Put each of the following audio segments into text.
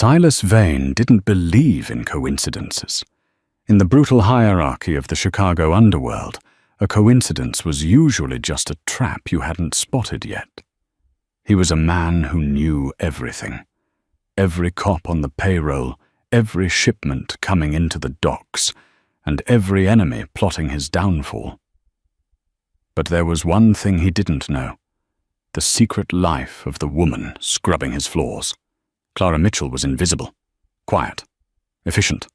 Silas Vane didn't believe in coincidences. In the brutal hierarchy of the Chicago underworld, a coincidence was usually just a trap you hadn't spotted yet. He was a man who knew everything. Every cop on the payroll, every shipment coming into the docks, and every enemy plotting his downfall. But there was one thing he didn't know: the secret life of the woman scrubbing his floors. Clara Mitchell was invisible, quiet, efficient.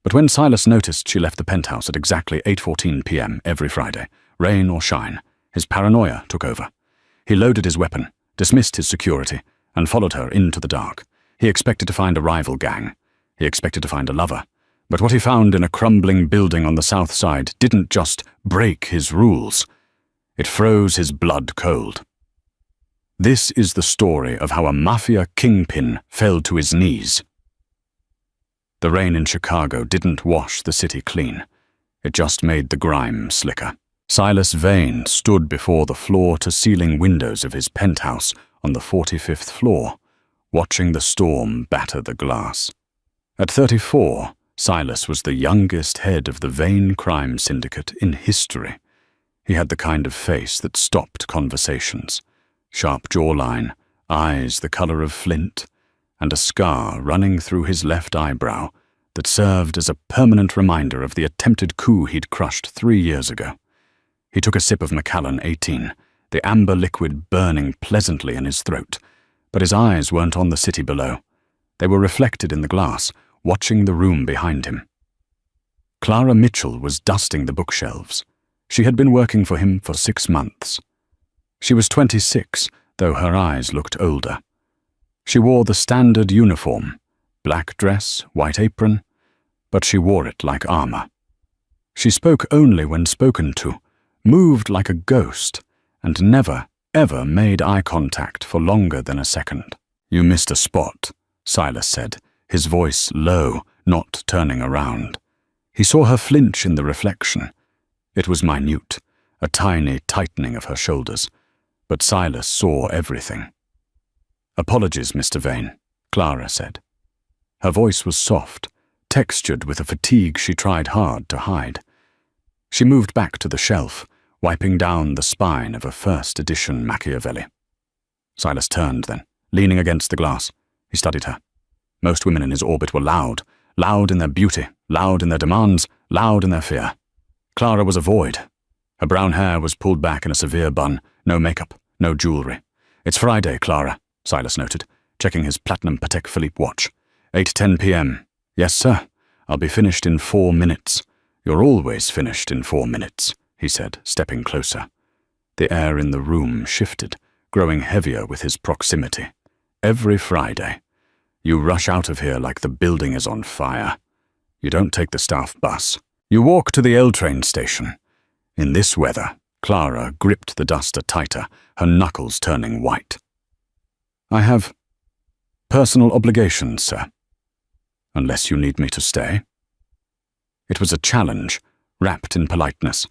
But when Silas noticed she left the penthouse at exactly 8:14 p.m. every Friday, rain or shine, his paranoia took over. He loaded his weapon, dismissed his security, and followed her into the dark. He expected to find a rival gang. He expected to find a lover. But what he found in a crumbling building on the south side didn't just break his rules. It froze his blood cold. This is the story of how a Mafia kingpin fell to his knees. The rain in Chicago didn't wash the city clean. It just made the grime slicker. Silas Vane stood before the floor-to-ceiling windows of his penthouse on the 45th floor, watching the storm batter the glass. At 34, Silas was the youngest head of the Vane crime syndicate in history. He had the kind of face that stopped conversations. Sharp jawline, eyes the color of flint, and a scar running through his left eyebrow that served as a permanent reminder of the attempted coup he'd crushed 3 years ago. He took a sip of Macallan 18, the amber liquid burning pleasantly in his throat, but his eyes weren't on the city below. They were reflected in the glass, watching the room behind him. Clara Mitchell was dusting the bookshelves. She had been working for him for 6 months. She was 26, though her eyes looked older. She wore the standard uniform, black dress, white apron, but she wore it like armor. She spoke only when spoken to, moved like a ghost, and never, ever made eye contact for longer than a second. "You missed a spot," Silas said, his voice low, not turning around. He saw her flinch in the reflection. It was minute, a tiny tightening of her shoulders, but Silas saw everything. "Apologies, Mr. Vane," Clara said. Her voice was soft, textured with a fatigue she tried hard to hide. She moved back to the shelf, wiping down the spine of a first-edition Machiavelli. Silas turned then, leaning against the glass. He studied her. Most women in his orbit were loud, loud in their beauty, loud in their demands, loud in their fear. Clara was a void. Her brown hair was pulled back in a severe bun, no makeup, no jewelry. "It's Friday, Clara," Silas noted, checking his platinum Patek Philippe watch. 8:10 p.m. "Yes, sir. I'll be finished in 4 minutes. "You're always finished in 4 minutes," he said, stepping closer. The air in the room shifted, growing heavier with his proximity. "Every Friday. You rush out of here like the building is on fire. You don't take the staff bus. You walk to the L train station. In this weather," Clara gripped the duster tighter, her knuckles turning white. "I have personal obligations, sir. Unless you need me to stay." It was a challenge, wrapped in politeness.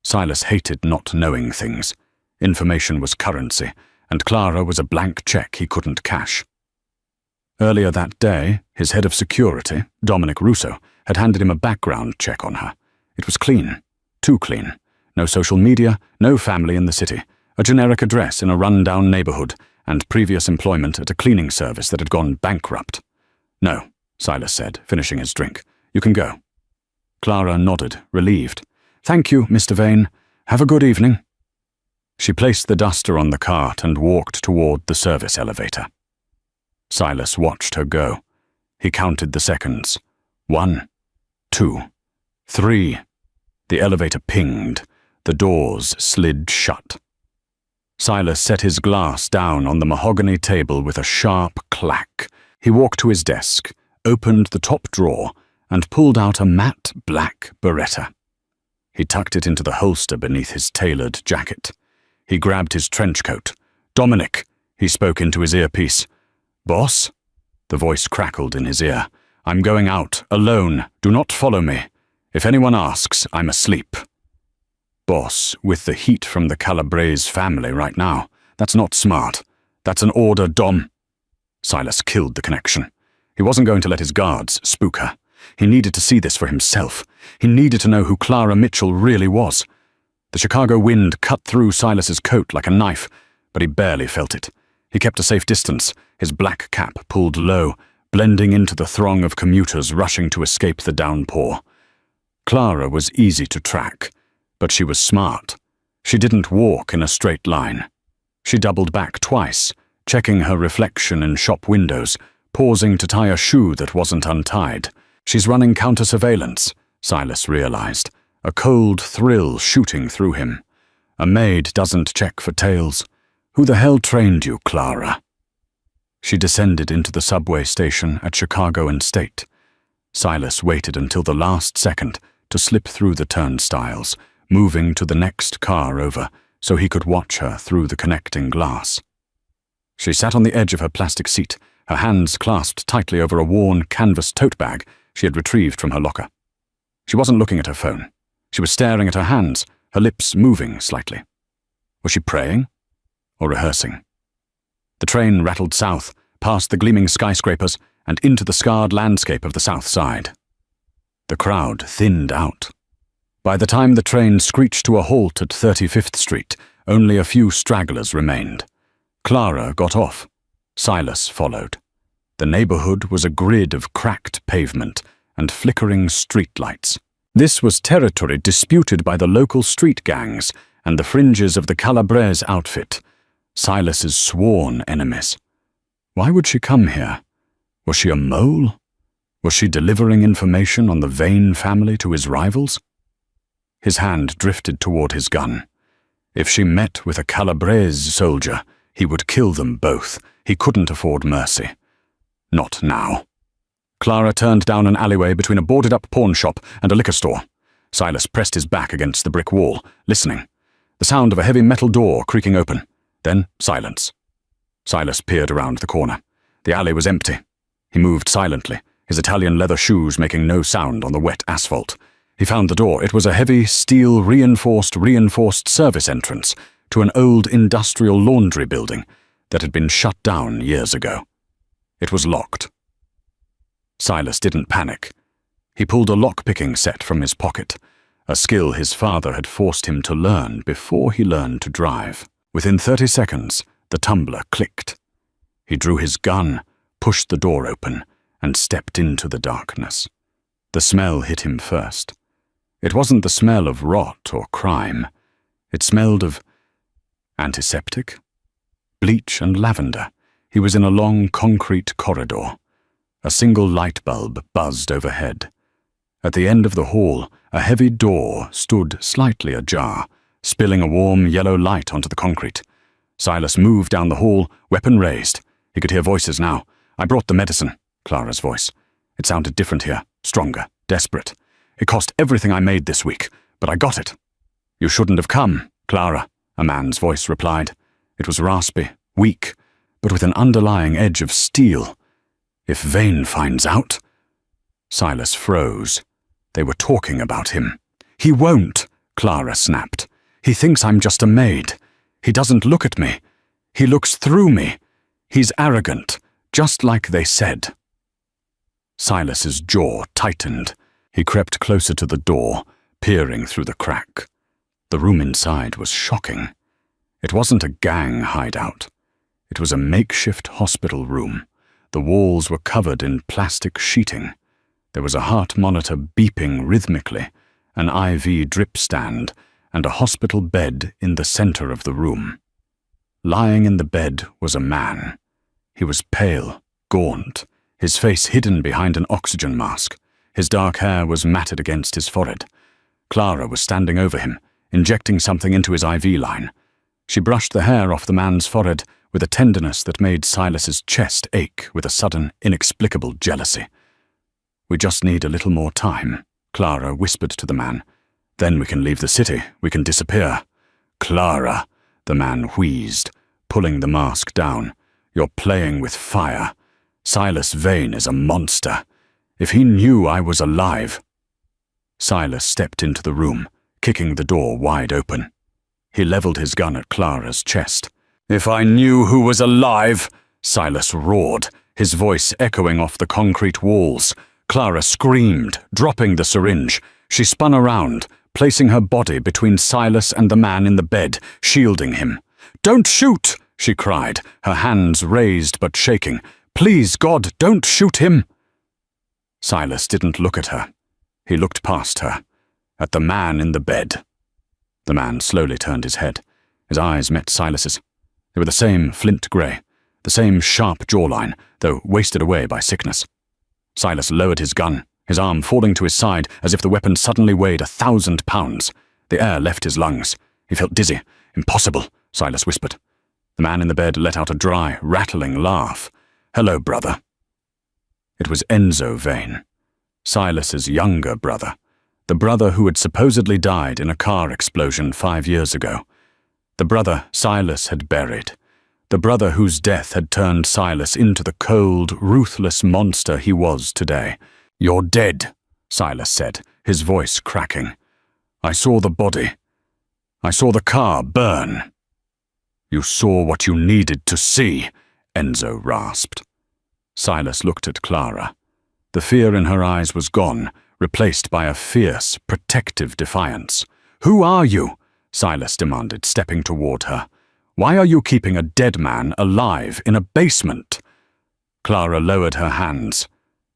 Silas hated not knowing things. Information was currency, and Clara was a blank check he couldn't cash. Earlier that day, his head of security, Dominic Russo, had handed him a background check on her. It was clean. Too clean. No social media, no family in the city, a generic address in a run-down neighborhood, and previous employment at a cleaning service that had gone bankrupt. "No," Silas said, finishing his drink. "You can go." Clara nodded, relieved. "Thank you, Mr. Vane. Have a good evening." She placed the duster on the cart and walked toward the service elevator. Silas watched her go. He counted the seconds. 1, 2, 3. The elevator pinged. The doors slid shut. Silas set his glass down on the mahogany table with a sharp clack. He walked to his desk, opened the top drawer, and pulled out a matte black Beretta. He tucked it into the holster beneath his tailored jacket. He grabbed his trench coat. "Dominic," he spoke into his earpiece. "Boss?" The voice crackled in his ear. "I'm going out, alone. Do not follow me. If anyone asks, I'm asleep." "Boss, with the heat from the Calabrese family right now. That's not smart. That's an order, Dom." Silas killed the connection. He wasn't going to let his guards spook her. He needed to see this for himself. He needed to know who Clara Mitchell really was. The Chicago wind cut through Silas's coat like a knife, but he barely felt it. He kept a safe distance, his black cap pulled low, blending into the throng of commuters rushing to escape the downpour. Clara was easy to track, but she was smart. She didn't walk in a straight line. She doubled back twice, checking her reflection in shop windows, pausing to tie a shoe that wasn't untied. She's running counter-surveillance, Silas realized, a cold thrill shooting through him. A maid doesn't check for tails. Who the hell trained you, Clara? She descended into the subway station at Chicago and State. Silas waited until the last second to slip through the turnstiles, moving to the next car over so he could watch her through the connecting glass. She sat on the edge of her plastic seat, her hands clasped tightly over a worn canvas tote bag she had retrieved from her locker. She wasn't looking at her phone. She was staring at her hands, her lips moving slightly. Was she praying or rehearsing? The train rattled south, past the gleaming skyscrapers, and into the scarred landscape of the south side. The crowd thinned out. By the time the train screeched to a halt at 35th Street, only a few stragglers remained. Clara got off. Silas followed. The neighborhood was a grid of cracked pavement and flickering streetlights. This was territory disputed by the local street gangs and the fringes of the Calabrese outfit, Silas's sworn enemies. Why would she come here? Was she a mole? Was she delivering information on the Vane family to his rivals? His hand drifted toward his gun. If she met with a Calabrese soldier, he would kill them both. He couldn't afford mercy. Not now. Clara turned down an alleyway between a boarded-up pawn shop and a liquor store. Silas pressed his back against the brick wall, listening. The sound of a heavy metal door creaking open. Then silence. Silas peered around the corner. The alley was empty. He moved silently, his Italian leather shoes making no sound on the wet asphalt. He found the door. It was a heavy, steel reinforced service entrance to an old industrial laundry building that had been shut down years ago. It was locked. Silas didn't panic. He pulled a lock-picking set from his pocket, a skill his father had forced him to learn before he learned to drive. Within 30 seconds, the tumbler clicked. He drew his gun, pushed the door open, and stepped into the darkness. The smell hit him first. It wasn't the smell of rot or crime. It smelled of antiseptic, bleach and lavender. He was in a long concrete corridor. A single light bulb buzzed overhead. At the end of the hall, a heavy door stood slightly ajar, spilling a warm yellow light onto the concrete. Silas moved down the hall, weapon raised. He could hear voices now. "I brought the medicine," Clara's voice. It sounded different here, stronger, desperate. "It cost everything I made this week, but I got it." "You shouldn't have come, Clara," a man's voice replied. It was raspy, weak, but with an underlying edge of steel. "If Vane finds out—" Silas froze. They were talking about him. "He won't," Clara snapped. "He thinks I'm just a maid. He doesn't look at me. He looks through me. He's arrogant, just like they said." Silas's jaw tightened. He crept closer to the door, peering through the crack. The room inside was shocking. It wasn't a gang hideout. It was a makeshift hospital room. The walls were covered in plastic sheeting. There was a heart monitor beeping rhythmically, an IV drip stand, and a hospital bed in the center of the room. Lying in the bed was a man. He was pale, gaunt, his face hidden behind an oxygen mask. His dark hair was matted against his forehead. Clara was standing over him, injecting something into his IV line. She brushed the hair off the man's forehead with a tenderness that made Silas's chest ache with a sudden, inexplicable jealousy. "We just need a little more time," Clara whispered to the man. "Then we can leave the city. We can disappear." "Clara," the man wheezed, pulling the mask down. "You're playing with fire. Silas Vane is a monster. If he knew I was alive—" Silas stepped into the room, kicking the door wide open. He leveled his gun at Clara's chest. "If I knew who was alive," Silas roared, his voice echoing off the concrete walls. Clara screamed, dropping the syringe. She spun around, placing her body between Silas and the man in the bed, shielding him. "Don't shoot!" she cried, her hands raised but shaking. "Please, God, don't shoot him!" Silas didn't look at her. He looked past her, at the man in the bed. The man slowly turned his head. His eyes met Silas's. They were the same flint grey, the same sharp jawline, though wasted away by sickness. Silas lowered his gun, his arm falling to his side as if the weapon suddenly weighed 1,000 pounds. The air left his lungs. He felt dizzy. "Impossible," Silas whispered. The man in the bed let out a dry, rattling laugh. "Hello, brother." It was Enzo Vane, Silas's younger brother, the brother who had supposedly died in a car explosion 5 years ago. The brother Silas had buried. The brother whose death had turned Silas into the cold, ruthless monster he was today. "You're dead," Silas said, his voice cracking. "I saw the body. I saw the car burn." "You saw what you needed to see," Enzo rasped. Silas looked at Clara. The fear in her eyes was gone, replaced by a fierce, protective defiance. "Who are you?" Silas demanded, stepping toward her. "Why are you keeping a dead man alive in a basement?" Clara lowered her hands,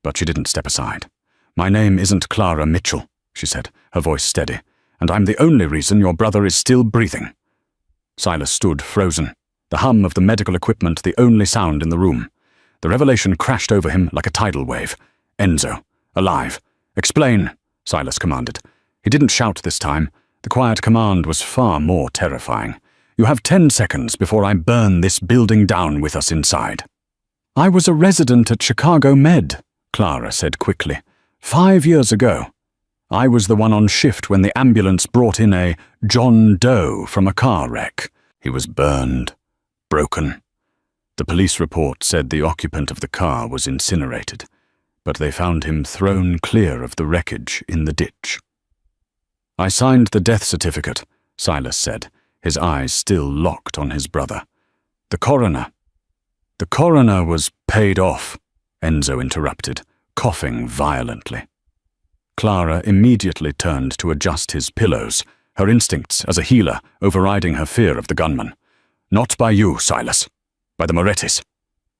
but she didn't step aside. "My name isn't Clara Mitchell," she said, her voice steady, "and I'm the only reason your brother is still breathing." Silas stood frozen, the hum of the medical equipment the only sound in the room. The revelation crashed over him like a tidal wave. "Enzo, alive. Explain," Silas commanded. He didn't shout this time. The quiet command was far more terrifying. "You have 10 seconds before I burn this building down with us inside." "I was a resident at Chicago Med," Clara said quickly. 5 years ago. I was the one on shift when the ambulance brought in a John Doe from a car wreck. He was burned, broken. The police report said the occupant of the car was incinerated, but they found him thrown clear of the wreckage in the ditch. "I signed the death certificate," Silas said, his eyes still locked on his brother. The coroner was paid off," Enzo interrupted, coughing violently. Clara immediately turned to adjust his pillows, her instincts as a healer overriding her fear of the gunman. "Not by you, Silas. By the Morettis."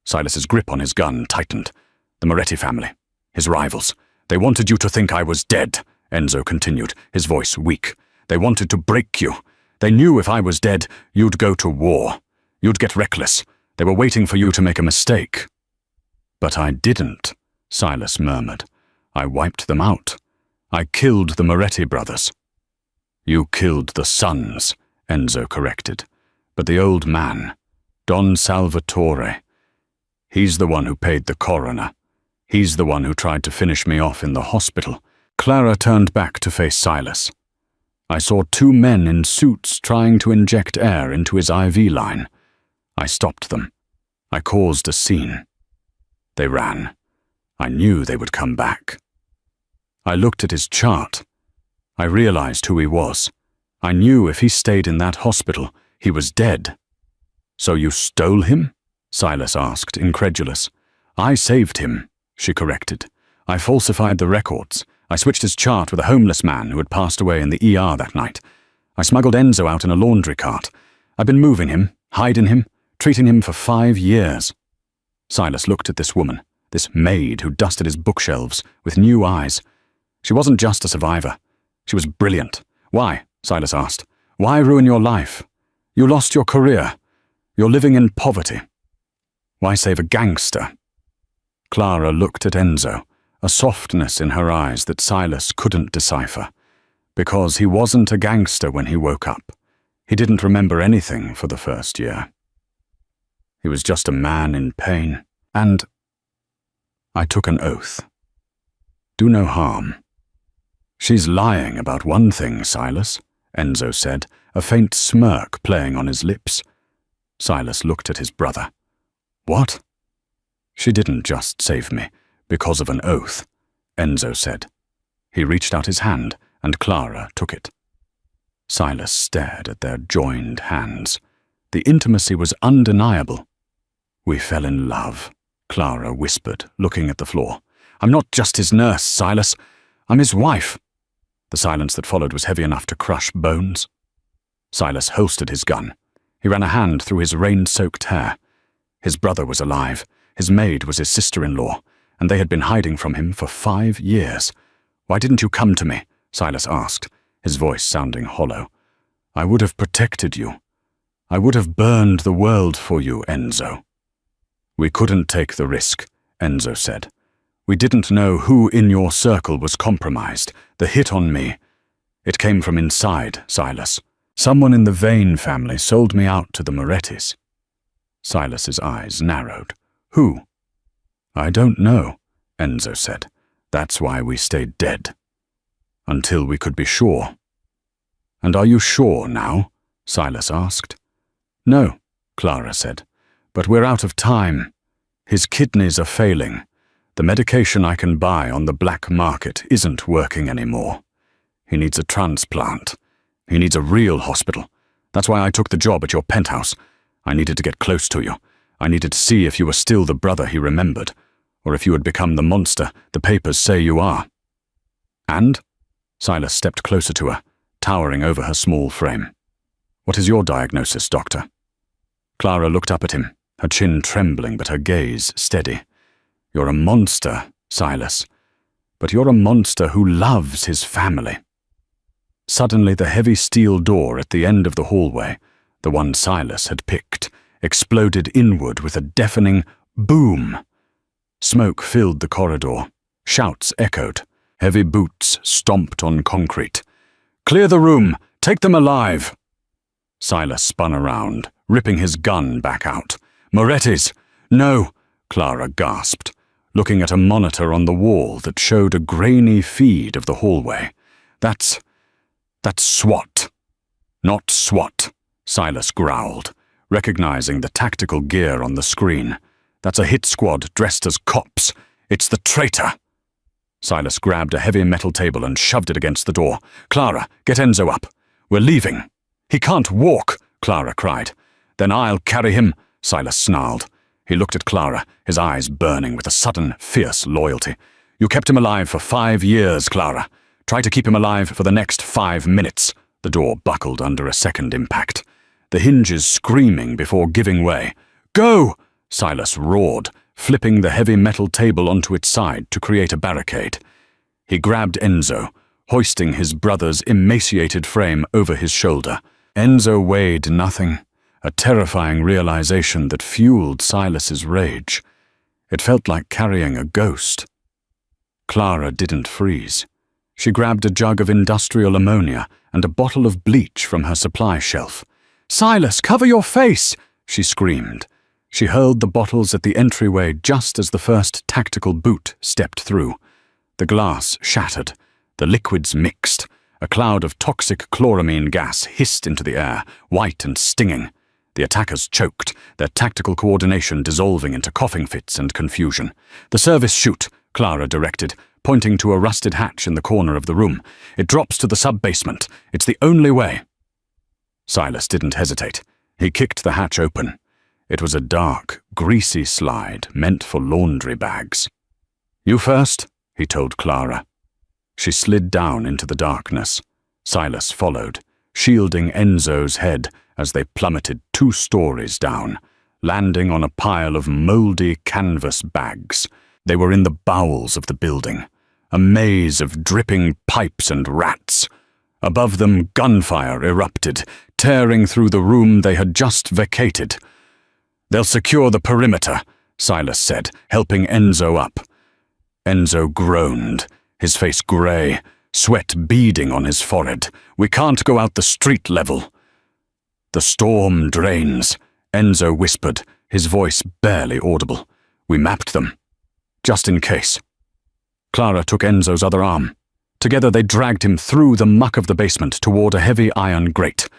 Silas's grip on his gun tightened. "The Moretti family. His rivals. They wanted you to think I was dead," Enzo continued, his voice weak. "They wanted to break you. They knew if I was dead, you'd go to war. You'd get reckless. They were waiting for you to make a mistake." "But I didn't," Silas murmured. "I wiped them out. I killed the Moretti brothers." "You killed the sons," Enzo corrected. "But the old man, Don Salvatore, he's the one who paid the coroner. He's the one who tried to finish me off in the hospital." Clara turned back to face Silas. "I saw 2 men in suits trying to inject air into his IV line. I stopped them. I caused a scene. They ran. I knew they would come back. I looked at his chart. I realized who he was. I knew if he stayed in that hospital, he was dead." "So you stole him?" Silas asked, incredulous. "I saved him," she corrected. "I falsified the records. I switched his chart with a homeless man who had passed away in the ER that night. I smuggled Enzo out in a laundry cart. I've been moving him, hiding him, treating him for 5 years." Silas looked at this woman, this maid who dusted his bookshelves, with new eyes. She wasn't just a survivor. She was brilliant. "Why?" Silas asked. "Why ruin your life? You lost your career. You're living in poverty. Why save a gangster?" Clara looked at Enzo, a softness in her eyes that Silas couldn't decipher. Because he wasn't a gangster when he woke up. He didn't remember anything for the first year. He was just a man in pain. And I took an oath. "Do no harm." "She's lying about one thing, Silas," Enzo said, a faint smirk playing on his lips. Silas looked at his brother. "What?" "She didn't just save me because of an oath," Enzo said. He reached out his hand, and Clara took it. Silas stared at their joined hands. The intimacy was undeniable. We fell in love, Clara whispered, looking at the floor. I'm not just his nurse, Silas. I'm his wife. The silence that followed was heavy enough to crush bones. Silas holstered his gun. He ran a hand through his rain-soaked hair. His brother was alive. His maid was his sister-in-law, and they had been hiding from him for 5 years. Why didn't you come to me? Silas asked, his voice sounding hollow. I would have protected you. I would have burned the world for you, Enzo. We couldn't take the risk, Enzo said. We didn't know who in your circle was compromised. The hit on me. It came from inside, Silas. Someone in the Vane family sold me out to the Morettis. Silas's eyes narrowed. Who? I don't know, Enzo said. That's why we stayed dead. Until we could be sure. And are you sure now? Silas asked. No, Clara said. But we're out of time. His kidneys are failing. The medication I can buy on the black market isn't working anymore. He needs a transplant. He needs a real hospital. That's why I took the job at your penthouse. I needed to get close to you. I needed to see if you were still the brother he remembered, or if you had become the monster the papers say you are. And? Silas stepped closer to her, towering over her small frame. What is your diagnosis, doctor? Clara looked up at him, her chin trembling but her gaze steady. You're a monster, Silas. But you're a monster who loves his family. Suddenly the heavy steel door at the end of the hallway, the one Silas had picked, exploded inward with a deafening boom. Smoke filled the corridor. Shouts echoed. Heavy boots stomped on concrete. Clear the room! Take them alive! Silas spun around, ripping his gun back out. Morettis! No! Clara gasped, looking at a monitor on the wall that showed a grainy feed of the hallway. That's SWAT. Not SWAT, Silas growled, recognizing the tactical gear on the screen. That's a hit squad dressed as cops. It's the traitor. Silas grabbed a heavy metal table and shoved it against the door. Clara, get Enzo up. We're leaving. He can't walk, Clara cried. Then I'll carry him, Silas snarled. He looked at Clara, his eyes burning with a sudden, fierce loyalty. You kept him alive for 5 years, Clara. Try to keep him alive for the next 5 minutes. The door buckled under a second impact, the hinges screaming before giving way. Go! Silas roared, flipping the heavy metal table onto its side to create a barricade. He grabbed Enzo, hoisting his brother's emaciated frame over his shoulder. Enzo weighed nothing, a terrifying realization that fueled Silas's rage. It felt like carrying a ghost. Clara didn't freeze. She grabbed a jug of industrial ammonia and a bottle of bleach from her supply shelf. Silas, cover your face! She screamed. She hurled the bottles at the entryway just as the first tactical boot stepped through. The glass shattered. The liquids mixed. A cloud of toxic chloramine gas hissed into the air, white and stinging. The attackers choked, their tactical coordination dissolving into coughing fits and confusion. The service chute, Clara directed, pointing to a rusted hatch in the corner of the room. It drops to the sub-basement. It's the only way. Silas didn't hesitate. He kicked the hatch open. It was a dark, greasy slide meant for laundry bags. You first, he told Clara. She slid down into the darkness. Silas followed, shielding Enzo's head as they plummeted 2 stories down, landing on a pile of mouldy canvas bags. They were in the bowels of the building, a maze of dripping pipes and rats. Above them, gunfire erupted, tearing through the room they had just vacated. They'll secure the perimeter, Silas said, helping Enzo up. Enzo groaned, his face grey, sweat beading on his forehead. We can't go out the street level. The storm drains, Enzo whispered, his voice barely audible. We mapped them. Just in case. Clara took Enzo's other arm. Together they dragged him through the muck of the basement toward a heavy iron grate.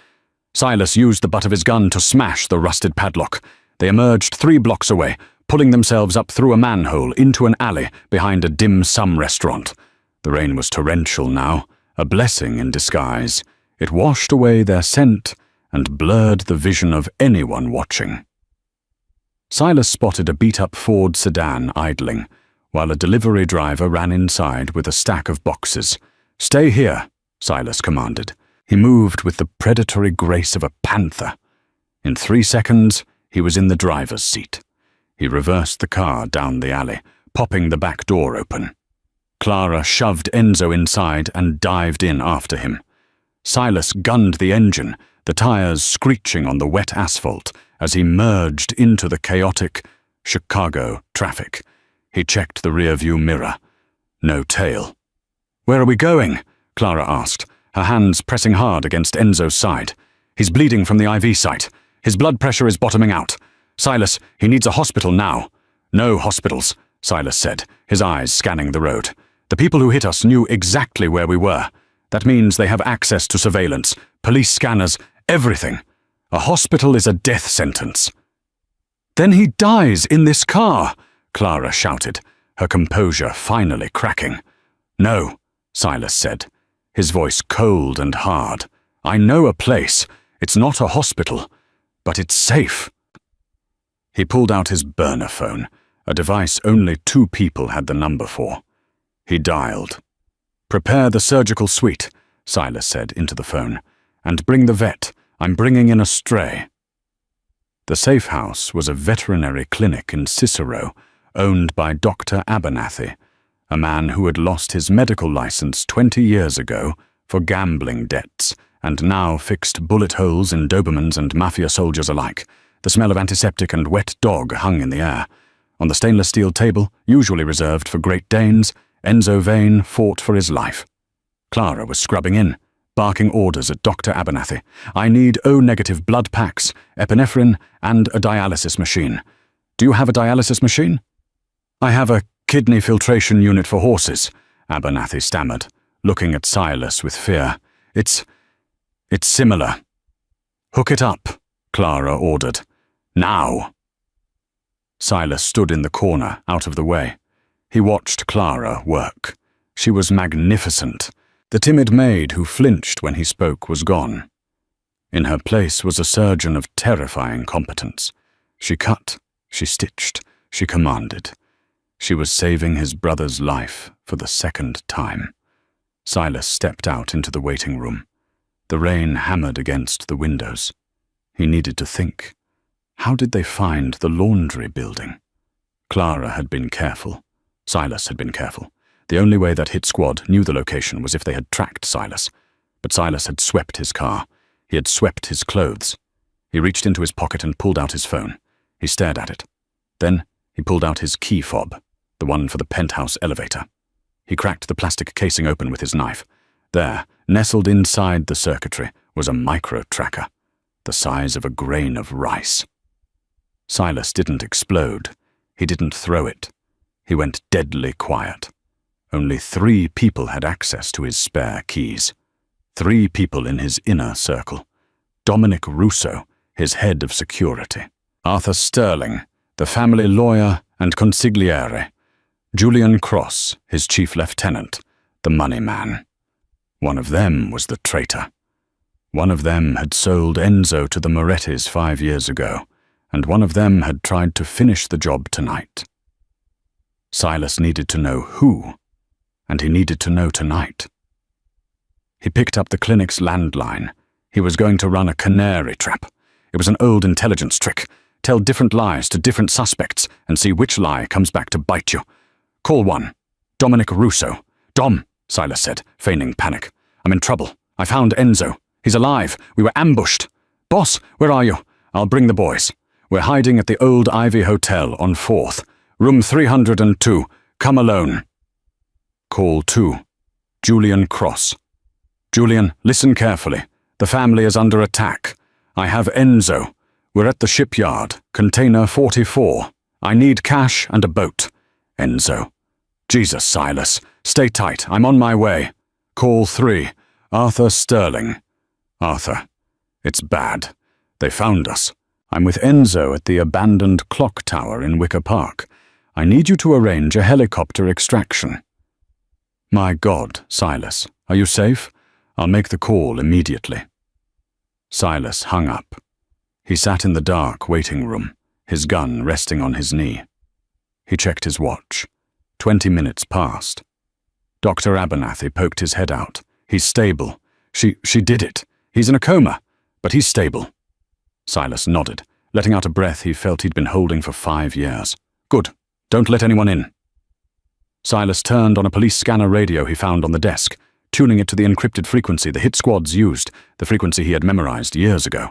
Silas used the butt of his gun to smash the rusted padlock. They emerged 3 blocks away, pulling themselves up through a manhole into an alley behind a dim sum restaurant. The rain was torrential now, a blessing in disguise. It washed away their scent and blurred the vision of anyone watching. Silas spotted a beat-up Ford sedan idling, while a delivery driver ran inside with a stack of boxes. "Stay here," Silas commanded. He moved with the predatory grace of a panther. In 3 seconds, he was in the driver's seat. He reversed the car down the alley, popping the back door open. Clara shoved Enzo inside and dived in after him. Silas gunned the engine, the tires screeching on the wet asphalt as he merged into the chaotic Chicago traffic. He checked the rearview mirror. No tail. "Where are we going?" Clara asked, her hands pressing hard against Enzo's side. "He's bleeding from the IV site. His blood pressure is bottoming out. Silas, he needs a hospital now." "No hospitals," Silas said, his eyes scanning the road. "The people who hit us knew exactly where we were. That means they have access to surveillance, police scanners, everything. A hospital is a death sentence." "Then he dies in this car," Clara shouted, her composure finally cracking. "No," Silas said, his voice cold and hard. "I know a place. It's not a hospital, but it's safe." He pulled out his burner phone, a device only 2 people had the number for. He dialed. "Prepare the surgical suite," Silas said into the phone, "and bring the vet. I'm bringing in a stray." The safe house was a veterinary clinic in Cicero, owned by Dr. Abernathy, a man who had lost his medical license 20 years ago for gambling debts and now fixed bullet holes in Dobermans and Mafia soldiers alike. The smell of antiseptic and wet dog hung in the air. On the stainless steel table, usually reserved for Great Danes, Enzo Vane fought for his life. Clara was scrubbing in, barking orders at Dr. Abernathy. "I need O-negative blood packs, epinephrine, and a dialysis machine." "Do you have a dialysis machine?" "I have a kidney filtration unit for horses," Abernathy stammered, looking at Silas with fear. It's similar." "Hook it up," Clara ordered. "Now." Silas stood in the corner, out of the way. He watched Clara work. She was magnificent. The timid maid who flinched when he spoke was gone. In her place was a surgeon of terrifying competence. She cut, she stitched, she commanded. She was saving his brother's life for the 2nd time. Silas stepped out into the waiting room. The rain hammered against the windows. He needed to think. How did they find the laundry building? Clara had been careful. Silas had been careful. The only way that hit squad knew the location was if they had tracked Silas. But Silas had swept his car. He had swept his clothes. He reached into his pocket and pulled out his phone. He stared at it. Then he pulled out his key fob, the one for the penthouse elevator. He cracked the plastic casing open with his knife. There, nestled inside the circuitry, was a micro-tracker, the size of a grain of rice. Silas didn't explode. He didn't throw it. He went deadly quiet. Only 3 people had access to his spare keys. 3 people in his inner circle. Dominic Russo, his head of security. Arthur Sterling, the family lawyer and consigliere. Julian Cross, his chief lieutenant, the money man. One of them was the traitor. One of them had sold Enzo to the Morettis 5 years ago, and one of them had tried to finish the job tonight. Silas needed to know who, and he needed to know tonight. He picked up the clinic's landline. He was going to run a canary trap. It was an old intelligence trick. Tell different lies to different suspects and see which lie comes back to bite you. "Call 1. Dominic Russo." "Dom," Silas said, feigning panic. "I'm in trouble. I found Enzo. He's alive. We were ambushed." "Boss, where are you?" "I'll bring the boys. We're hiding at the Old Ivy Hotel on 4th. Room 302. Come alone." Call 2. Julian Cross. "Julian, listen carefully. The family is under attack. I have Enzo. We're at the shipyard, container 44. I need cash and a boat. Enzo." "Jesus, Silas. Stay tight. I'm on my way." Call 3. Arthur Sterling. "Arthur, it's bad. They found us. I'm with Enzo at the abandoned clock tower in Wicker Park. I need you to arrange a helicopter extraction." "My God, Silas, are you safe? I'll make the call immediately." Silas hung up. He sat in the dark waiting room, his gun resting on his knee. He checked his watch. 20 minutes passed. Dr. Abernathy poked his head out. He's stable. She did it. He's in a coma, but he's stable. Silas nodded, letting out a breath he felt he'd been holding for 5 years. Good. Don't let anyone in. Silas turned on a police scanner radio he found on the desk, tuning it to the encrypted frequency the hit squads used, the frequency he had memorized years ago.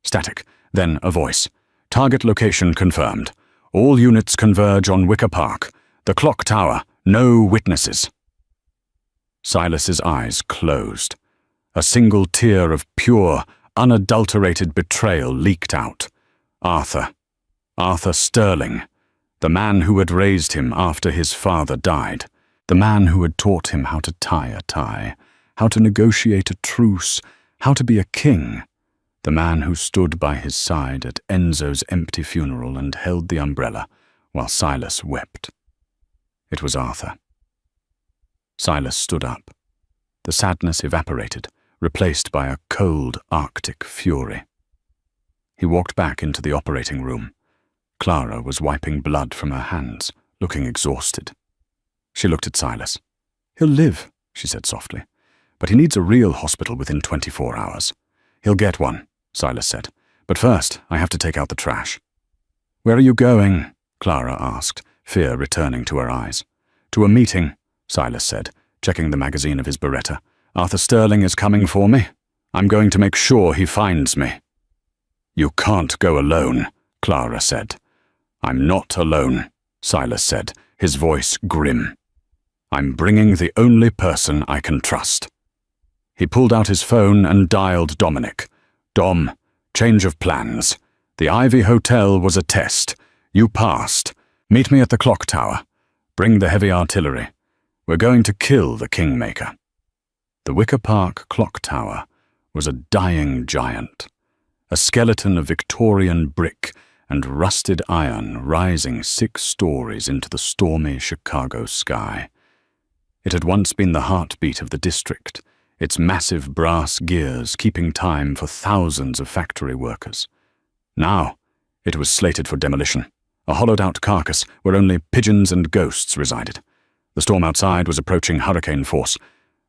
Static. Then a voice. Target location confirmed. All units converge on Wicker Park. The clock tower. No witnesses. Silas's eyes closed. A single tear of pure, unadulterated betrayal leaked out. Arthur Sterling, the man who had raised him after his father died, the man who had taught him how to tie a tie, how to negotiate a truce, how to be a king, the man who stood by his side at Enzo's empty funeral and held the umbrella while Silas wept. It was Arthur. Silas stood up. The sadness evaporated, replaced by a cold Arctic fury. He walked back into the operating room. Clara was wiping blood from her hands, looking exhausted. She looked at Silas. He'll live, she said softly, but he needs a real hospital within 24 hours. He'll get one, Silas said, but first I have to take out the trash. Where are you going? Clara asked, fear returning to her eyes. To a meeting, Silas said, checking the magazine of his Beretta. Arthur Sterling is coming for me. I'm going to make sure he finds me. You can't go alone, Clara said. I'm not alone, Silas said, his voice grim. I'm bringing the only person I can trust. He pulled out his phone and dialed Dominic. Dom, change of plans. The Ivy Hotel was a test. You passed. Meet me at the clock tower. Bring the heavy artillery. We're going to kill the Kingmaker. The Wicker Park clock tower was a dying giant, a skeleton of Victorian brick and rusted iron rising 6 stories into the stormy Chicago sky. It had once been the heartbeat of the district, its massive brass gears keeping time for thousands of factory workers. Now, it was slated for demolition, a hollowed-out carcass where only pigeons and ghosts resided. The storm outside was approaching hurricane force.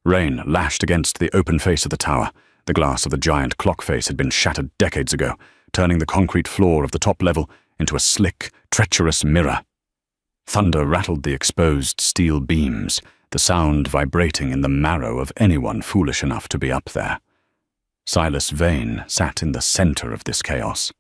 Rain lashed against the open face of the tower. The glass of the giant clock face had been shattered decades ago, turning the concrete floor of the top level into a slick, treacherous mirror. Thunder rattled the exposed steel beams, the sound vibrating in the marrow of anyone foolish enough to be up there. Silas Vane sat in the center of this chaos.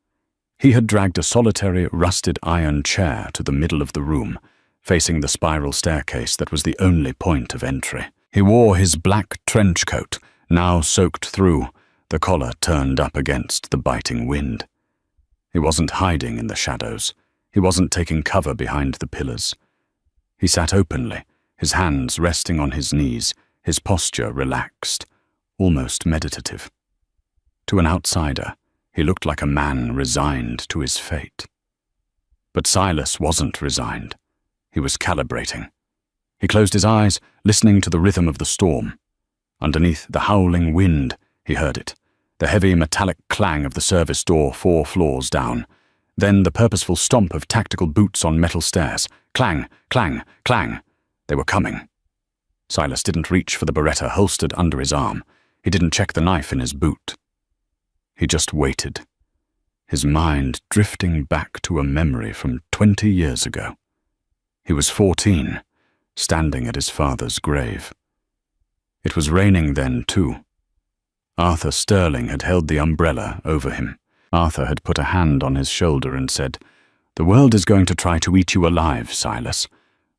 He had dragged a solitary, rusted iron chair to the middle of the room, facing the spiral staircase that was the only point of entry. He wore his black trench coat, now soaked through, the collar turned up against the biting wind. He wasn't hiding in the shadows. He wasn't taking cover behind the pillars. He sat openly, his hands resting on his knees, his posture relaxed, almost meditative. To an outsider, he looked like a man resigned to his fate. But Silas wasn't resigned. He was calibrating. He closed his eyes, listening to the rhythm of the storm. Underneath the howling wind, he heard it, the heavy metallic clang of the service door 4 floors down, then the purposeful stomp of tactical boots on metal stairs. Clang, clang, clang. They were coming. Silas didn't reach for the Beretta holstered under his arm. He didn't check the knife in his boot. He just waited, his mind drifting back to a memory from 20 years ago. He was 14, standing at his father's grave. It was raining then, too. Arthur Sterling had held the umbrella over him. Arthur had put a hand on his shoulder and said, "The world is going to try to eat you alive, Silas.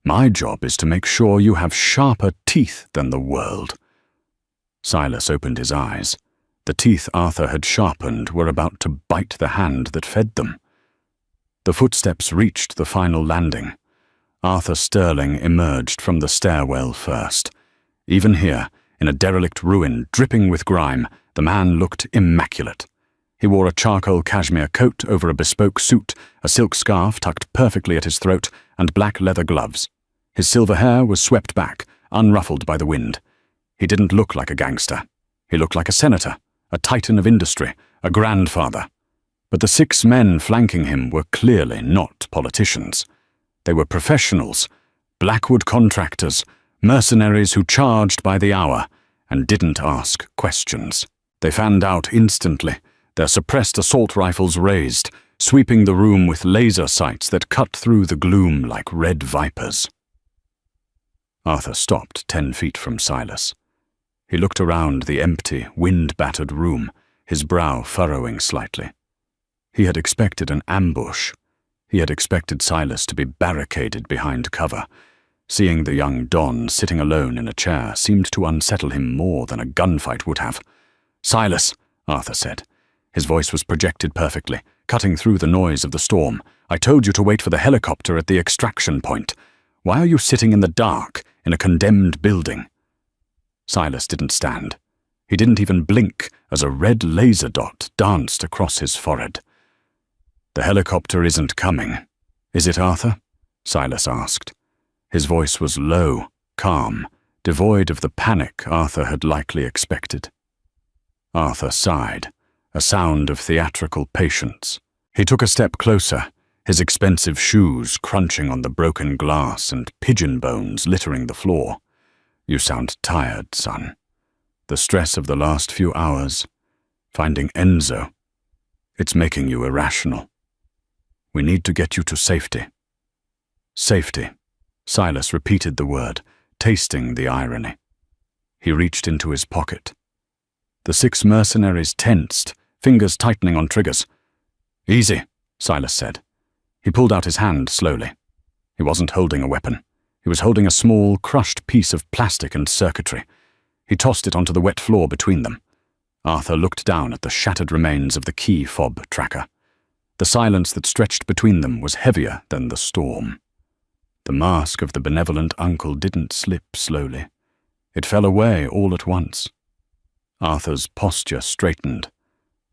My job is to make sure you have sharper teeth than the world." Silas opened his eyes. The teeth Arthur had sharpened were about to bite the hand that fed them. The footsteps reached the final landing. Arthur Sterling emerged from the stairwell first. Even here, in a derelict ruin dripping with grime, the man looked immaculate. He wore a charcoal cashmere coat over a bespoke suit, a silk scarf tucked perfectly at his throat, and black leather gloves. His silver hair was swept back, unruffled by the wind. He didn't look like a gangster. He looked like a senator, a titan of industry, a grandfather. But the 6 men flanking him were clearly not politicians. They were professionals, Blackwood contractors, mercenaries who charged by the hour and didn't ask questions. They fanned out instantly, their suppressed assault rifles raised, sweeping the room with laser sights that cut through the gloom like red vipers. Arthur stopped 10 feet from Silas. He looked around the empty, wind-battered room, his brow furrowing slightly. He had expected an ambush. He had expected Silas to be barricaded behind cover. Seeing the young Don sitting alone in a chair seemed to unsettle him more than a gunfight would have. "Silas," Arthur said. His voice was projected perfectly, cutting through the noise of the storm. "I told you to wait for the helicopter at the extraction point. Why are you sitting in the dark in a condemned building?" Silas didn't stand. He didn't even blink as a red laser dot danced across his forehead. "The helicopter isn't coming, is it, Arthur?" Silas asked. His voice was low, calm, devoid of the panic Arthur had likely expected. Arthur sighed, a sound of theatrical patience. He took a step closer, his expensive shoes crunching on the broken glass and pigeon bones littering the floor. "You sound tired, son. The stress of the last few hours, finding Enzo, it's making you irrational. We need to get you to safety." "Safety." Silas repeated the word, tasting the irony. He reached into his pocket. The 6 mercenaries tensed, fingers tightening on triggers. "Easy," Silas said. He pulled out his hand slowly. He wasn't holding a weapon. He was holding a small, crushed piece of plastic and circuitry. He tossed it onto the wet floor between them. Arthur looked down at the shattered remains of the key fob tracker. The silence that stretched between them was heavier than the storm. The mask of the benevolent uncle didn't slip slowly. It fell away all at once. Arthur's posture straightened.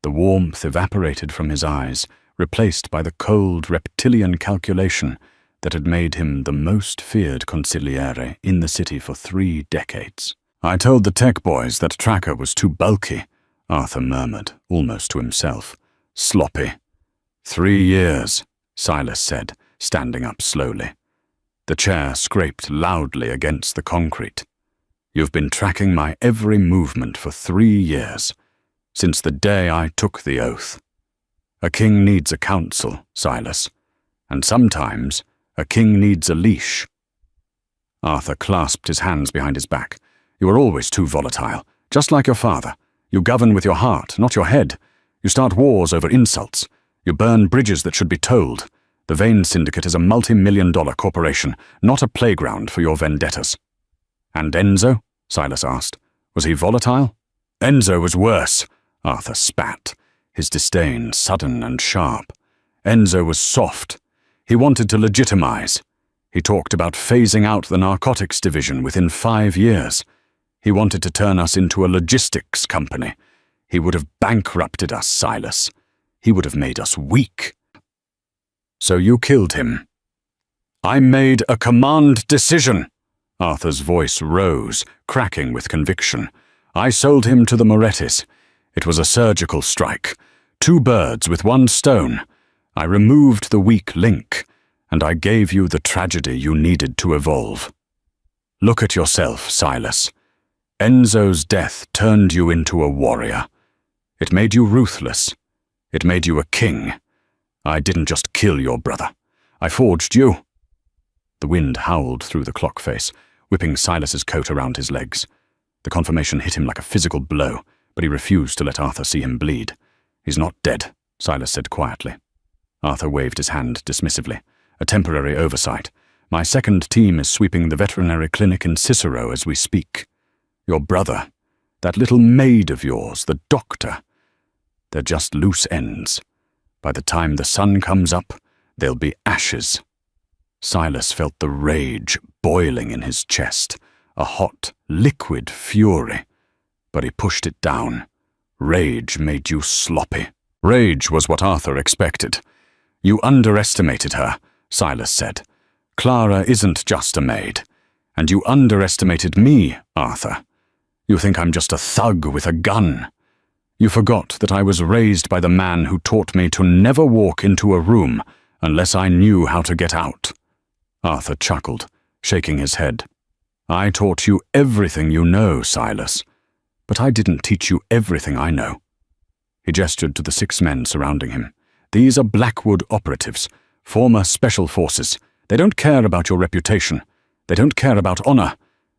The warmth evaporated from his eyes, replaced by the cold reptilian calculation that had made him the most feared consigliere in the city for 3 decades. "I told the tech boys that tracker was too bulky," Arthur murmured, almost to himself. "Sloppy." 3 years, Silas said, standing up slowly. The chair scraped loudly against the concrete. "You've been tracking my every movement for 3 years, since the day I took the oath. A king needs a council, Silas, and sometimes a king needs a leash." Arthur clasped his hands behind his back. "You are always too volatile, just like your father. You govern with your heart, not your head. You start wars over insults. You burn bridges that should be tolled. The Vane Syndicate is a multi-million-dollar corporation, not a playground for your vendettas." "And Enzo?" Silas asked. "Was he volatile?" "Enzo was worse," Arthur spat, his disdain sudden and sharp. "Enzo was soft. He wanted to legitimize. He talked about phasing out the narcotics division within 5 years. He wanted to turn us into a logistics company. He would have bankrupted us, Silas. He would have made us weak." "So you killed him?" "I made a command decision." Arthur's voice rose, cracking with conviction. "I sold him to the Morettis. It was a surgical strike. 2 birds with 1 stone. I removed the weak link, and I gave you the tragedy you needed to evolve. Look at yourself, Silas. Enzo's death turned you into a warrior. It made you ruthless. It made you a king. I didn't just kill your brother. I forged you." The wind howled through the clock face, whipping Silas's coat around his legs. The confirmation hit him like a physical blow, but he refused to let Arthur see him bleed. "He's not dead," Silas said quietly. Arthur waved his hand dismissively. "A temporary oversight. My second team is sweeping the veterinary clinic in Cicero as we speak. Your brother, that little maid of yours, the doctor, they're just loose ends. By the time the sun comes up, they'll be ashes." Silas felt the rage boiling in his chest, a hot, liquid fury. But he pushed it down. Rage made you sloppy. Rage was what Arthur expected. "You underestimated her," Silas said. "Clara isn't just a maid. And you underestimated me, Arthur. You think I'm just a thug with a gun. You forgot that I was raised by the man who taught me to never walk into a room unless I knew how to get out. Arthur chuckled, shaking his head. I taught you everything you know, Silas, but I didn't teach you everything I know. He gestured to the 6 men surrounding him. These are Blackwood operatives, former special forces. They don't care about your reputation. They don't care about honor.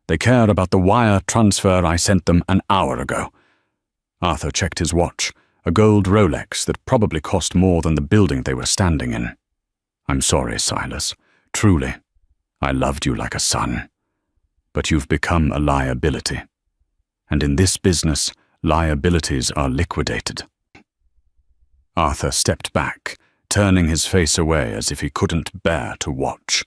They care about the wire transfer I sent them an hour ago. Arthur checked his watch, a gold Rolex that probably cost more than the building they were standing in. I'm sorry, Silas. Truly. I loved you like a son. But you've become a liability. And in this business, liabilities are liquidated. Arthur stepped back, turning his face away as if he couldn't bear to watch,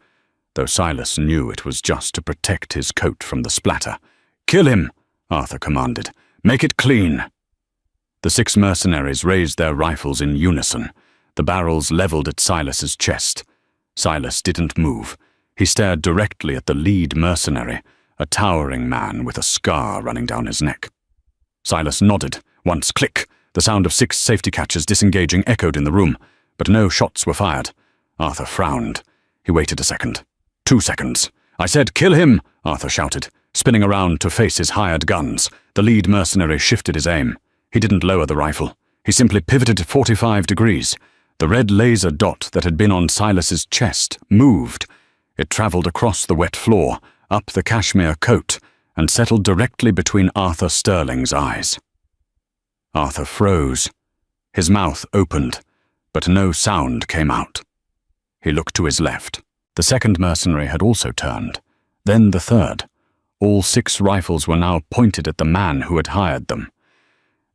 though Silas knew it was just to protect his coat from the splatter. Kill him, Arthur commanded. Make it clean. The 6 mercenaries raised their rifles in unison, the barrels leveled at Silas's chest. Silas didn't move. He stared directly at the lead mercenary, a towering man with a scar running down his neck. Silas nodded. Once, click, the sound of 6 safety catches disengaging echoed in the room, but no shots were fired. Arthur frowned. He waited a second. 2 seconds. I said, kill him, Arthur shouted, spinning around to face his hired guns. The lead mercenary shifted his aim. He didn't lower the rifle. He simply pivoted 45 degrees. The red laser dot that had been on Silas's chest moved. It traveled across the wet floor, up the cashmere coat, and settled directly between Arthur Sterling's eyes. Arthur froze. His mouth opened, but no sound came out. He looked to his left. The 2nd mercenary had also turned. Then the 3rd. All 6 rifles were now pointed at the man who had hired them.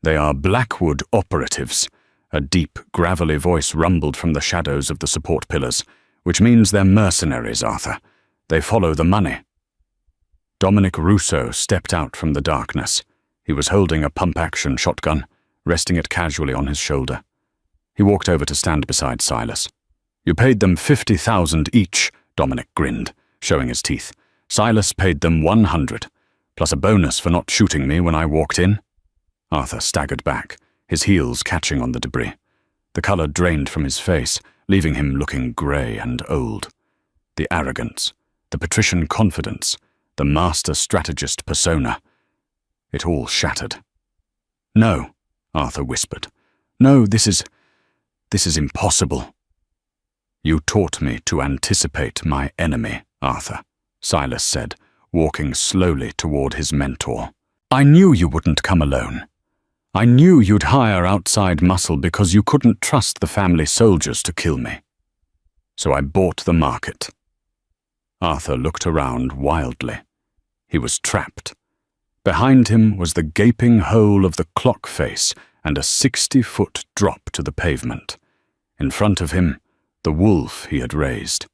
They are Blackwood operatives. A deep, gravelly voice rumbled from the shadows of the support pillars, which means they're mercenaries, Arthur. They follow the money. Dominic Rousseau stepped out from the darkness. He was holding a pump-action shotgun, resting it casually on his shoulder. He walked over to stand beside Silas. You paid them 50,000 each, Dominic grinned, showing his teeth. Silas paid them 100, plus a bonus for not shooting me when I walked in. Arthur staggered back, his heels catching on the debris. The color drained from his face, leaving him looking grey and old. The arrogance, the patrician confidence, the master strategist persona. It all shattered. No, Arthur whispered. No, this is impossible. You taught me to anticipate my enemy, Arthur, Silas said, walking slowly toward his mentor. I knew you wouldn't come alone. I knew you'd hire outside muscle because you couldn't trust the family soldiers to kill me. So I bought the market. Arthur looked around wildly. He was trapped. Behind him was the gaping hole of the clock face and a 60-foot drop to the pavement. In front of him, the wolf he had raised.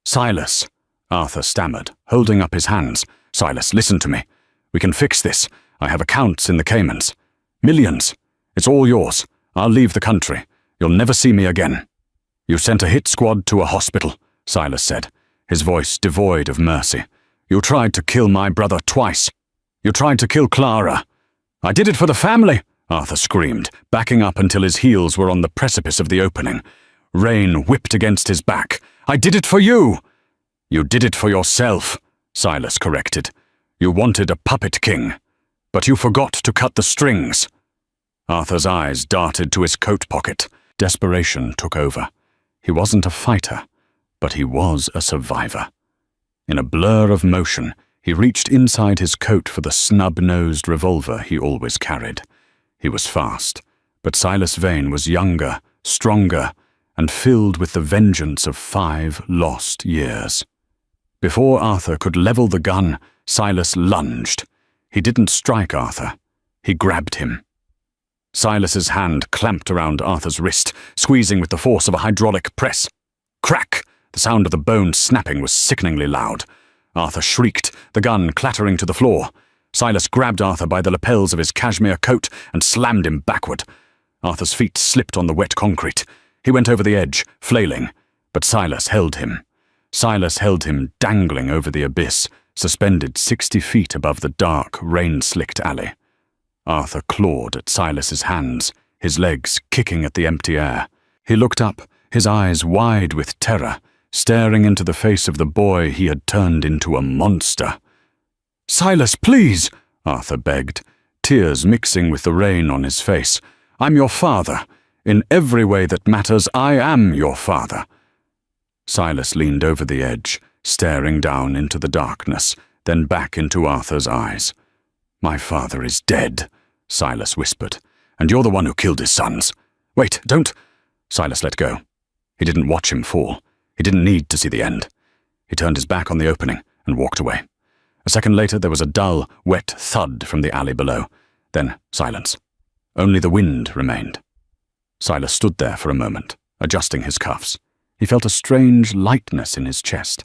Silas, Arthur stammered, holding up his hands. Silas, listen to me. We can fix this. I have accounts in the Caymans. Millions. It's all yours. I'll leave the country. You'll never see me again. You sent a hit squad to a hospital, Silas said, his voice devoid of mercy. You tried to kill my brother twice. You tried to kill Clara. I did it for the family, Arthur screamed, backing up until his heels were on the precipice of the opening. Rain whipped against his back. I did it for you. You did it for yourself, Silas corrected. You wanted a puppet king, but you forgot to cut the strings. Arthur's eyes darted to his coat pocket. Desperation took over. He wasn't a fighter, but he was a survivor. In a blur of motion, he reached inside his coat for the snub-nosed revolver he always carried. He was fast, but Silas Vane was younger, stronger, and filled with the vengeance of 5 lost years. Before Arthur could level the gun, Silas lunged. He didn't strike Arthur. He grabbed him. Silas's hand clamped around Arthur's wrist, squeezing with the force of a hydraulic press. Crack! The sound of the bone snapping was sickeningly loud. Arthur shrieked, the gun clattering to the floor. Silas grabbed Arthur by the lapels of his cashmere coat and slammed him backward. Arthur's feet slipped on the wet concrete. He went over the edge, flailing, but Silas held him. Silas held him dangling over the abyss, suspended 60 feet above the dark, rain-slicked alley. Arthur clawed at Silas's hands, his legs kicking at the empty air. He looked up, his eyes wide with terror, staring into the face of the boy he had turned into a monster. "Silas, please!" Arthur begged, tears mixing with the rain on his face. "I'm your father. In every way that matters, I am your father." Silas leaned over the edge, staring down into the darkness, then back into Arthur's eyes. "My father is dead," Silas whispered, "and you're the one who killed his sons. Wait, don't—" Silas let go. He didn't watch him fall. He didn't need to see the end. He turned his back on the opening and walked away. A second later, there was a dull, wet thud from the alley below. Then silence. Only the wind remained. Silas stood there for a moment, adjusting his cuffs. He felt a strange lightness in his chest.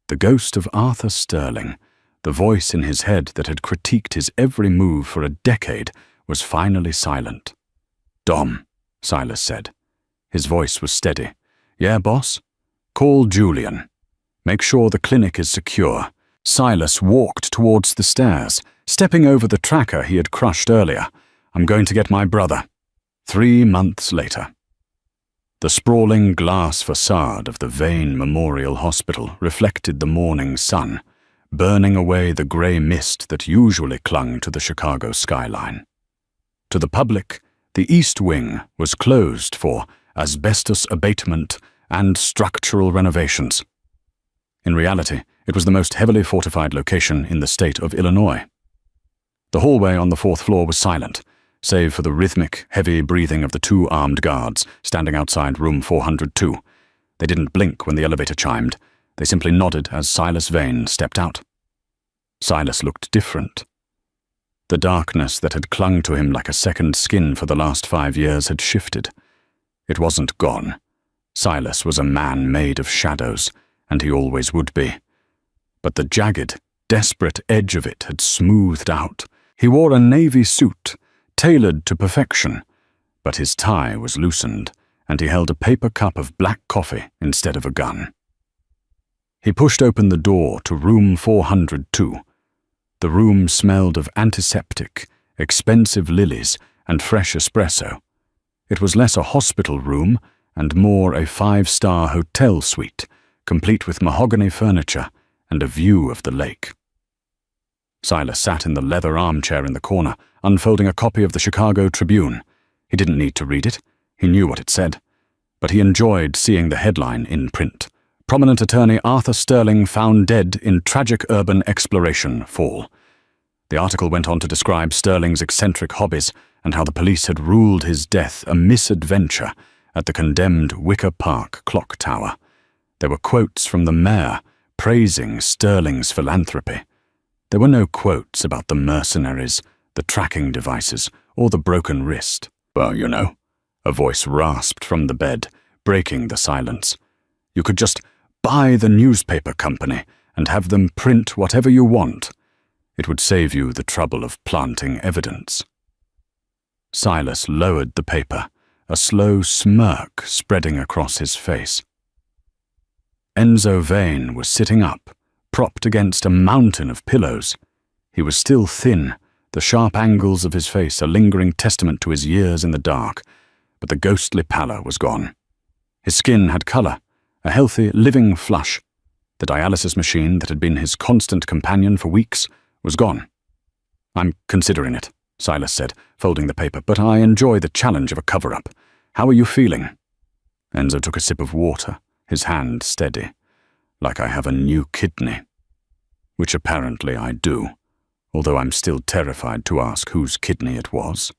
The ghost of Arthur Sterling, the voice in his head that had critiqued his every move for a decade, was finally silent. "Dom," Silas said. His voice was steady. "Yeah, boss? Call Julian. Make sure the clinic is secure." Silas walked towards the stairs, stepping over the tracker he had crushed earlier. "I'm going to get my brother." 3 months later. The sprawling glass facade of the Vane Memorial Hospital reflected the morning sun, burning away the grey mist that usually clung to the Chicago skyline. To the public, the East Wing was closed for asbestos abatement and structural renovations. In reality, it was the most heavily fortified location in the state of Illinois. The hallway on the 4th floor was silent, save for the rhythmic, heavy breathing of the 2 armed guards standing outside room 402. They didn't blink when the elevator chimed. They simply nodded as Silas Vane stepped out. Silas looked different. The darkness that had clung to him like a second skin for the last 5 years had shifted. It wasn't gone. Silas was a man made of shadows, and he always would be. But the jagged, desperate edge of it had smoothed out. He wore a navy suit, tailored to perfection, but his tie was loosened, and he held a paper cup of black coffee instead of a gun. He pushed open the door to room 402. The room smelled of antiseptic, expensive lilies, and fresh espresso. It was less a hospital room and more a 5-star hotel suite, complete with mahogany furniture and a view of the lake. Silas sat in the leather armchair in the corner, unfolding a copy of the Chicago Tribune. He didn't need to read it. He knew what it said. But he enjoyed seeing the headline in print. "Prominent attorney Arthur Sterling found dead in tragic urban exploration fall." The article went on to describe Sterling's eccentric hobbies and how the police had ruled his death a misadventure at the condemned Wicker Park clock tower. There were quotes from the mayor praising Sterling's philanthropy. There were no quotes about the mercenaries, the tracking devices, or the broken wrist. "Well, you know," a voice rasped from the bed, breaking the silence. "You could just buy the newspaper company and have them print whatever you want. It would save you the trouble of planting evidence." Silas lowered the paper, a slow smirk spreading across his face. Enzo Vane was sitting up, propped against a mountain of pillows. He was still thin, the sharp angles of his face a lingering testament to his years in the dark, but the ghostly pallor was gone. His skin had color, a healthy, living flush. The dialysis machine that had been his constant companion for weeks was gone. "I'm considering it," Silas said, folding the paper, "but I enjoy the challenge of a cover-up. How are you feeling?" Enzo took a sip of water, his hand steady. "Like I have a new kidney." "Which apparently I do, although I'm still terrified to ask whose kidney it was."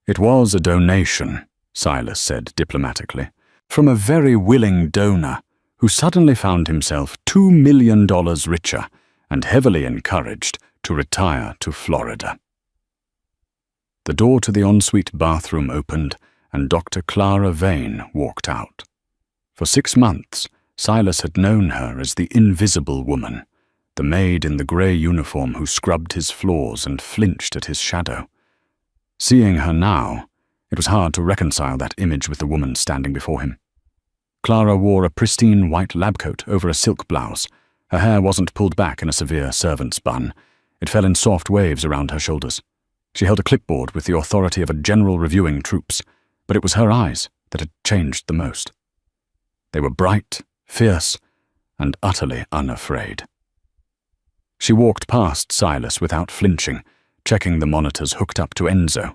"It was a donation," Silas said diplomatically, "from a very willing donor who suddenly found himself $2 million richer and heavily encouraged to retire to Florida." The door to the ensuite bathroom opened, and Dr. Clara Vane walked out. For 6 months, Silas had known her as the Invisible Woman, the maid in the grey uniform who scrubbed his floors and flinched at his shadow. Seeing her now, it was hard to reconcile that image with the woman standing before him. Clara wore a pristine white lab coat over a silk blouse. Her hair wasn't pulled back in a severe servant's bun. It fell in soft waves around her shoulders. She held a clipboard with the authority of a general reviewing troops, but it was her eyes that had changed the most. They were bright, fierce, and utterly unafraid. She walked past Silas without flinching, checking the monitors hooked up to Enzo.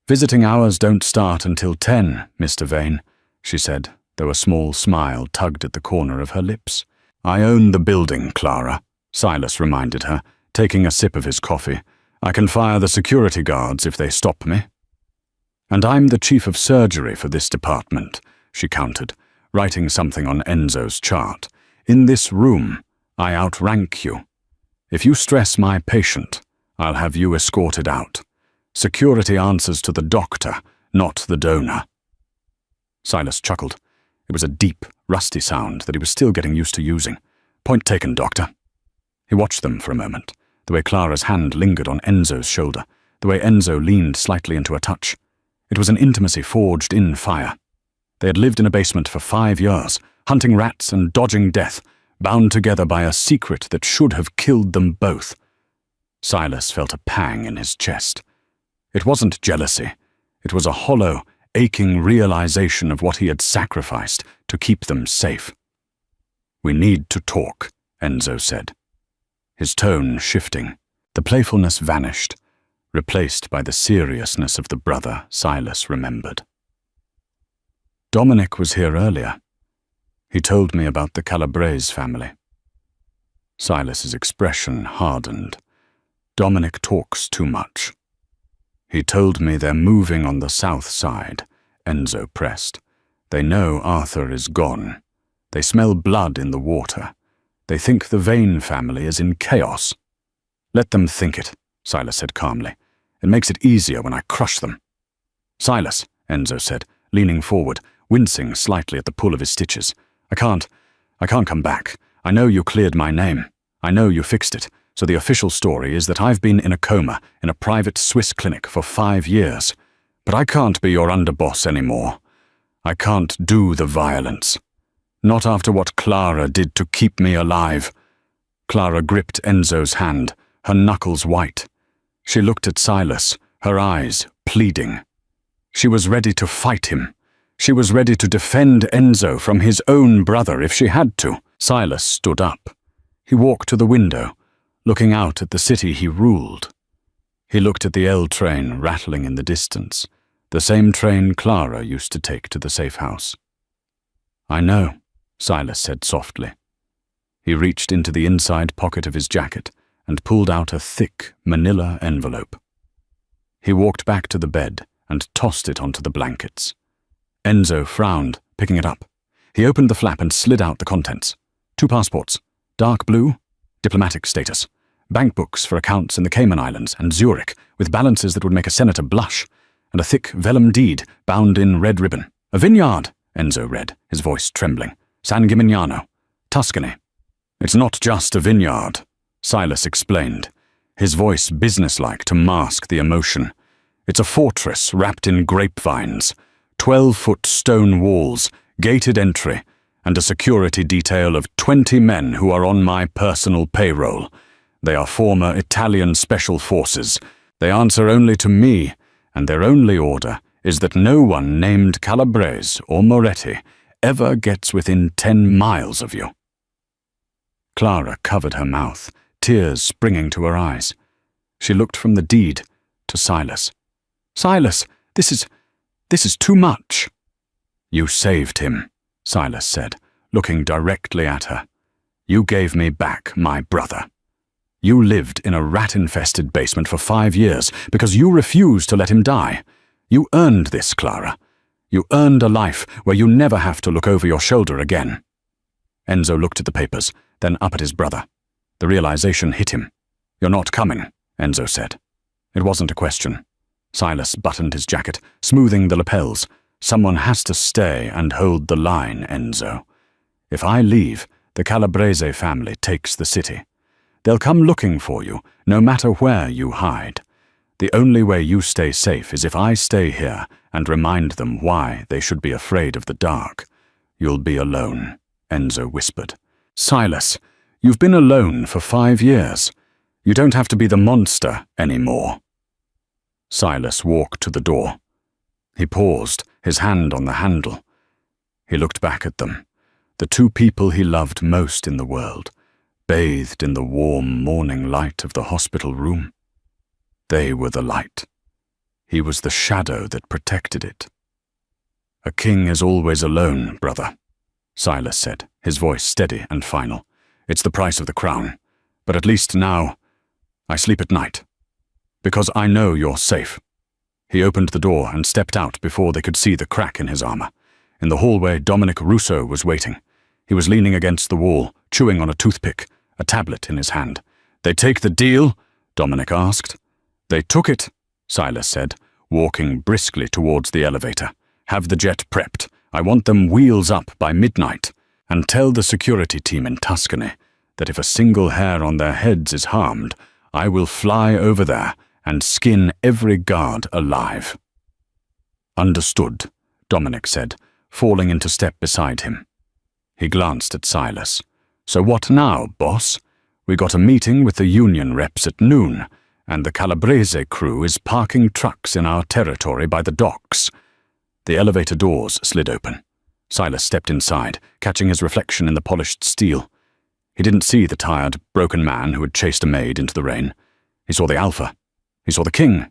"Visiting hours don't start until 10, Mr. Vane," she said, though a small smile tugged at the corner of her lips. "I own the building, Clara," Silas reminded her, taking a sip of his coffee. "I can fire the security guards if they stop me." "And I'm the chief of surgery for this department," she countered, writing something on Enzo's chart. "In this room, I outrank you. If you stress my patient, I'll have you escorted out. Security answers to the doctor, not the donor." Silas chuckled. It was a deep, rusty sound that he was still getting used to using. "Point taken, doctor." He watched them for a moment, the way Clara's hand lingered on Enzo's shoulder, the way Enzo leaned slightly into a touch. It was an intimacy forged in fire. They had lived in a basement for 5 years, hunting rats and dodging death, bound together by a secret that should have killed them both. Silas felt a pang in his chest. It wasn't jealousy. It was a hollow, aching realization of what he had sacrificed to keep them safe. "We need to talk," Enzo said, his tone shifting. The playfulness vanished, replaced by the seriousness of the brother Silas remembered. "Dominic was here earlier. He told me about the Calabrese family." Silas's expression hardened. "Dominic talks too much." "He told me they're moving on the south side," Enzo pressed. "They know Arthur is gone. They smell blood in the water. They think the Vane family is in chaos." "Let them think it," Silas said calmly. "It makes it easier when I crush them." "Silas," Enzo said, leaning forward, wincing slightly at the pull of his stitches. I can't come back. I know you cleared my name. I know you fixed it. So the official story is that I've been in a coma in a private Swiss clinic for 5 years. But I can't be your underboss anymore. I can't do the violence. Not after what Clara did to keep me alive." Clara gripped Enzo's hand, her knuckles white. She looked at Silas, her eyes pleading. She was ready to fight him. She was ready to defend Enzo from his own brother if she had to. Silas stood up. He walked to the window, looking out at the city he ruled. He looked at the L train rattling in the distance, the same train Clara used to take to the safe house. "I know," Silas said softly. He reached into the inside pocket of his jacket and pulled out a thick manila envelope. He walked back to the bed and tossed it onto the blankets. Enzo frowned, picking it up. He opened the flap and slid out the contents. 2 passports, dark blue, diplomatic status, bank books for accounts in the Cayman Islands and Zurich with balances that would make a senator blush, and a thick vellum deed bound in red ribbon. "A vineyard," Enzo read, his voice trembling. "San Gimignano, Tuscany." "It's not just a vineyard," Silas explained, his voice businesslike to mask the emotion. "It's a fortress wrapped in grapevines, 12-foot stone walls, gated entry, and a security detail of 20 men who are on my personal payroll. They are former Italian special forces. They answer only to me, and their only order is that no one named Calabrese or Moretti ever gets within 10 miles of you." Clara covered her mouth, tears springing to her eyes. She looked from the deed to Silas. "Silas, this is too much." "You saved him," Silas said, looking directly at her. "You gave me back my brother. You lived in a rat-infested basement for 5 years because you refused to let him die. You earned this, Clara. You earned a life where you never have to look over your shoulder again." Enzo looked at the papers, then up at his brother. The realization hit him. "You're not coming," Enzo said. It wasn't a question. Silas buttoned his jacket, smoothing the lapels. "Someone has to stay and hold the line, Enzo. If I leave, the Calabrese family takes the city. They'll come looking for you, no matter where you hide. The only way you stay safe is if I stay here and remind them why they should be afraid of the dark. You'll be alone," Enzo whispered. "Silas, you've been alone for 5 years. You don't have to be the monster anymore." Silas walked to the door. He paused, his hand on the handle. He looked back at them, the two people he loved most in the world, bathed in the warm morning light of the hospital room. They were the light. He was the shadow that protected it. "A king is always alone, brother," Silas said, his voice steady and final. "It's the price of the crown. But at least now, I sleep at night. Because I know you're safe." He opened the door and stepped out before they could see the crack in his armor. In the hallway, Dominic Rousseau was waiting. He was leaning against the wall, chewing on a toothpick, a tablet in his hand. "They take the deal?" Dominic asked. "They took it," Silas said, walking briskly towards the elevator. "Have the jet prepped. I want them wheels up by midnight. And tell the security team in Tuscany that if a single hair on their heads is harmed, I will fly over there and skin every guard alive." "Understood," Dominic said, falling into step beside him. He glanced at Silas. "So what now, boss? We got a meeting with the union reps at noon, and the Calabrese crew is parking trucks in our territory by the docks." The elevator doors slid open. Silas stepped inside, catching his reflection in the polished steel. He didn't see the tired, broken man who had chased a maid into the rain. He saw the Alpha. He saw the king.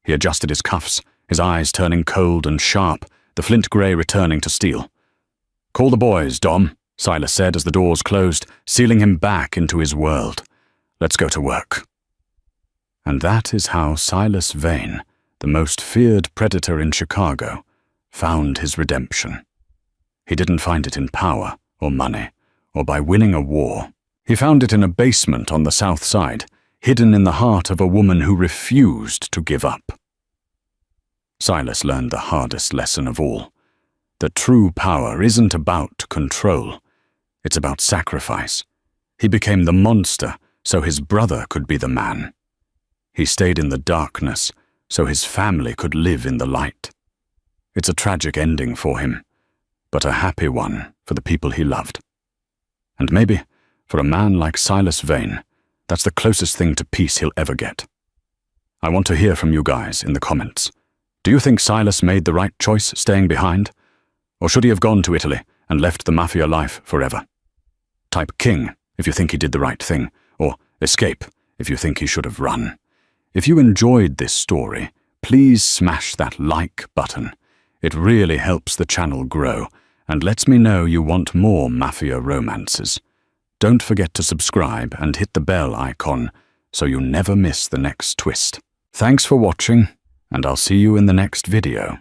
He adjusted his cuffs, his eyes turning cold and sharp, the flint grey returning to steel. "Call the boys, Dom," Silas said as the doors closed, sealing him back into his world. "Let's go to work." And that is how Silas Vane, the most feared predator in Chicago, found his redemption. He didn't find it in power or money or by winning a war. He found it in a basement on the south side, hidden in the heart of a woman who refused to give up. Silas learned the hardest lesson of all, that true power isn't about control. It's about sacrifice. He became the monster so his brother could be the man. He stayed in the darkness so his family could live in the light. It's a tragic ending for him, but a happy one for the people he loved. And maybe, for a man like Silas Vane, that's the closest thing to peace he'll ever get. I want to hear from you guys in the comments. Do you think Silas made the right choice staying behind? Or should he have gone to Italy and left the Mafia life forever? Type king if you think he did the right thing, or escape if you think he should have run. If you enjoyed this story, please smash that like button. It really helps the channel grow and lets me know you want more Mafia romances. Don't forget to subscribe and hit the bell icon so you never miss the next twist. Thanks for watching, and I'll see you in the next video.